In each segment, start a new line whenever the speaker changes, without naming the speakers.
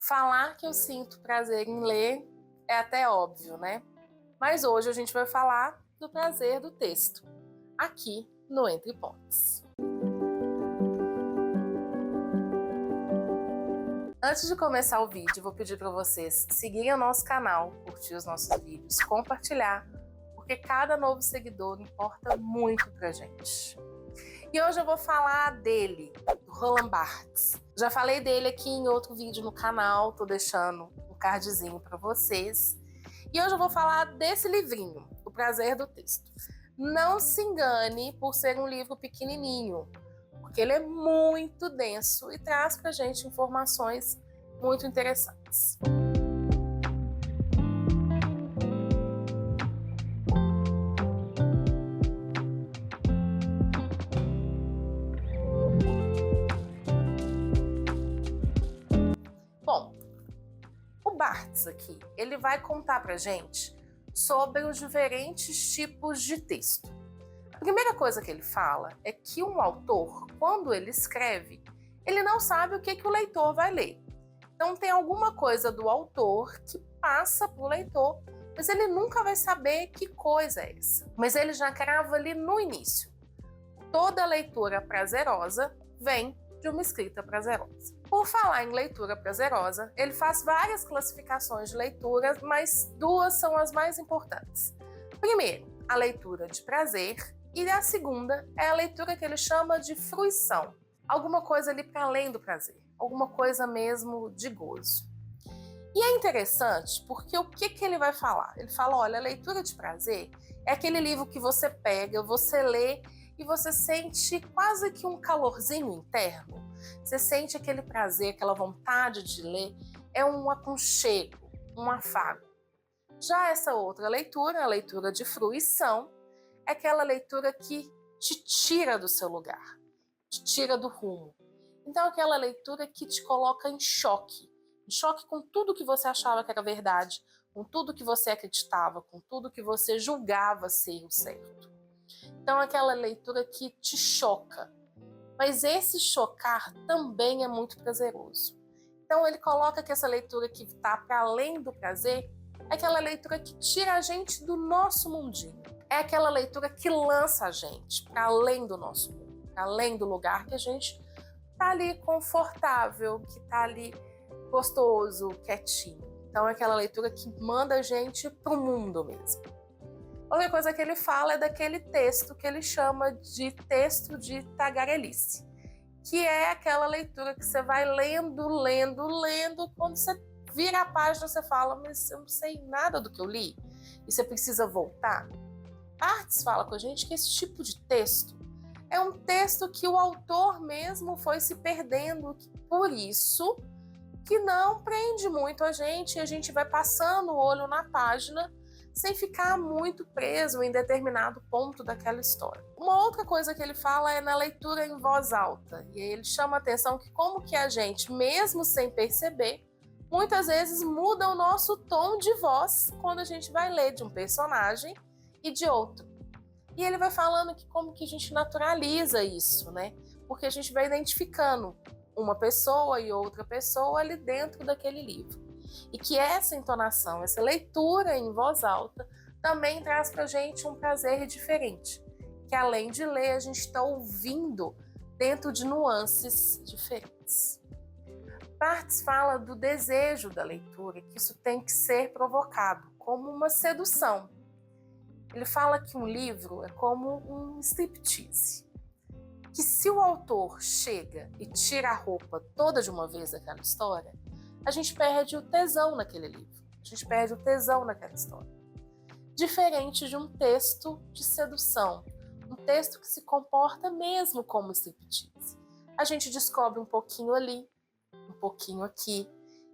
Falar que eu sinto prazer em ler é até óbvio, né? Mas hoje a gente vai falar do prazer do texto, aqui no Entre Pontes. Antes de começar o vídeo, vou pedir para vocês seguirem o nosso canal, curtir os nossos vídeos, compartilhar, porque cada novo seguidor importa muito pra gente. E hoje eu vou falar dele, do Roland Barthes. Já falei dele aqui em outro vídeo no canal, tô deixando um cardzinho para vocês. E hoje eu vou falar desse livrinho, O Prazer do Texto. Não se engane por ser um livro pequenininho, porque ele é muito denso e traz pra gente informações muito interessantes. Bom, o Barthes aqui, ele vai contar pra gente sobre os diferentes tipos de texto. A primeira coisa que ele fala é que um autor, quando ele escreve, ele não sabe o que o leitor vai ler. Então tem alguma coisa do autor que passa para o leitor, mas ele nunca vai saber que coisa é essa. Mas ele já crava ali no início. Toda leitura prazerosa vem de uma escrita prazerosa. Por falar em leitura prazerosa, ele faz várias classificações de leituras, mas duas são as mais importantes. Primeiro, a leitura de prazer, e a segunda é a leitura que ele chama de fruição. Alguma coisa ali para além do prazer, alguma coisa mesmo de gozo. E é interessante porque o que ele vai falar? Ele fala, olha, a leitura de prazer é aquele livro que você pega, você lê e você sente quase que um calorzinho interno. Você sente aquele prazer, aquela vontade de ler, é um aconchego, um afago. Já essa outra leitura, a leitura de fruição, é aquela leitura que te tira do seu lugar, te tira do rumo. Então, aquela leitura que te coloca em choque com tudo que você achava que era verdade, com tudo que você acreditava, com tudo que você julgava ser o certo. Então, aquela leitura que te choca. Mas esse chocar também é muito prazeroso. Então, ele coloca que essa leitura que está para além do prazer é aquela leitura que tira a gente do nosso mundinho. É aquela leitura que lança a gente para além do nosso mundo, para além do lugar que a gente tá ali confortável, que tá ali gostoso, quietinho. Então é aquela leitura que manda a gente pro mundo mesmo. Outra coisa que ele fala é daquele texto que ele chama de texto de tagarelice, que é aquela leitura que você vai lendo, quando você vira a página você fala, mas eu não sei nada do que eu li, e você precisa voltar. Barthes fala com a gente que esse tipo de texto é um texto que o autor mesmo foi se perdendo, por isso que não prende muito a gente, e a gente vai passando o olho na página sem ficar muito preso em determinado ponto daquela história. Uma outra coisa que ele fala é na leitura em voz alta, e ele chama a atenção que como que a gente, mesmo sem perceber, muitas vezes muda o nosso tom de voz quando a gente vai ler de um personagem e de outro. E ele vai falando que como que a gente naturaliza isso, né? Porque a gente vai identificando uma pessoa e outra pessoa ali dentro daquele livro. E que essa entonação, essa leitura em voz alta, também traz pra gente um prazer diferente. Que além de ler, a gente está ouvindo dentro de nuances diferentes. Barthes fala do desejo da leitura, que isso tem que ser provocado, como uma sedução. Ele fala que um livro é como um striptease, que se o autor chega e tira a roupa toda de uma vez daquela história, a gente perde o tesão naquele livro, a gente perde o tesão naquela história. Diferente de um texto de sedução, um texto que se comporta mesmo como striptease. A gente descobre um pouquinho ali, um pouquinho aqui,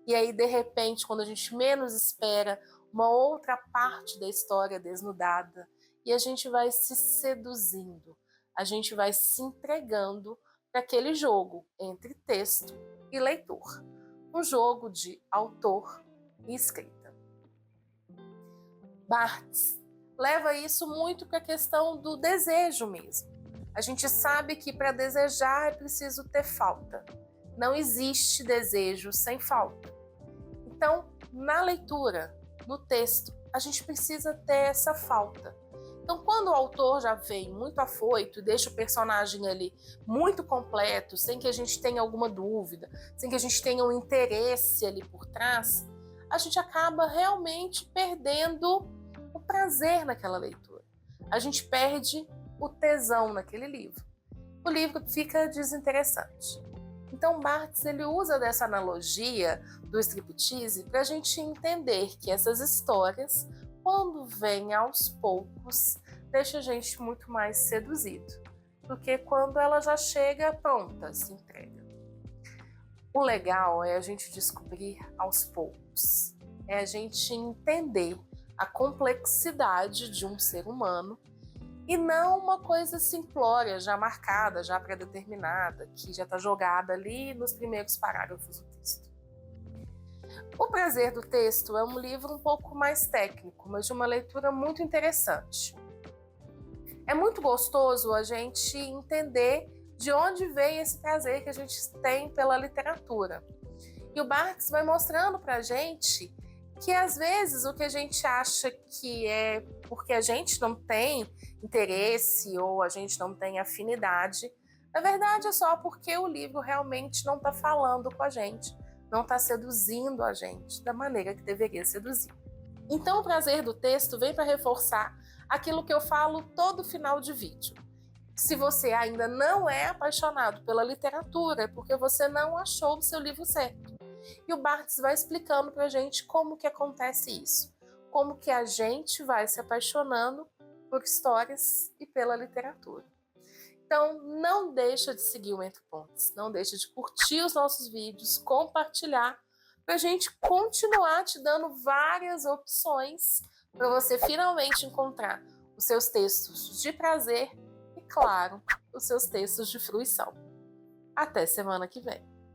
e aí de repente, quando a gente menos espera, uma outra parte da história é desnudada, e a gente vai se seduzindo, a gente vai se entregando para aquele jogo entre texto e leitor, um jogo de autor e escrita. Barthes leva isso muito para a questão do desejo mesmo. A gente sabe que para desejar é preciso ter falta. Não existe desejo sem falta. Então, na leitura, no texto, a gente precisa ter essa falta. Então, quando o autor já vem muito afoito e deixa o personagem ali muito completo, sem que a gente tenha alguma dúvida, sem que a gente tenha um interesse ali por trás, a gente acaba realmente perdendo o prazer naquela leitura. A gente perde o tesão naquele livro. O livro fica desinteressante. Então, Barthes ele usa dessa analogia do striptease para a gente entender que essas histórias, quando vêm aos poucos, deixa a gente muito mais seduzido do que quando ela já chega pronta, se entrega. O legal é a gente descobrir aos poucos, é a gente entender a complexidade de um ser humano e não uma coisa simplória, já marcada, já pré-determinada, que já está jogada ali nos primeiros parágrafos do texto. O Prazer do Texto é um livro um pouco mais técnico, mas de uma leitura muito interessante. É muito gostoso a gente entender de onde vem esse prazer que a gente tem pela literatura. E o Barthes vai mostrando para a gente que às vezes o que a gente acha que é porque a gente não tem interesse ou a gente não tem afinidade, na verdade é só porque o livro realmente não está falando com a gente, não está seduzindo a gente da maneira que deveria seduzir. Então o Prazer do Texto vem para reforçar aquilo que eu falo todo final de vídeo. Se você ainda não é apaixonado pela literatura, é porque você não achou o seu livro certo. E o Barthes vai explicando para a gente como que acontece isso, como que a gente vai se apaixonando por histórias e pela literatura. Então, não deixa de seguir o Entre Pontes, não deixa de curtir os nossos vídeos, compartilhar, para a gente continuar te dando várias opções para você finalmente encontrar os seus textos de prazer e, claro, os seus textos de fruição. Até semana que vem!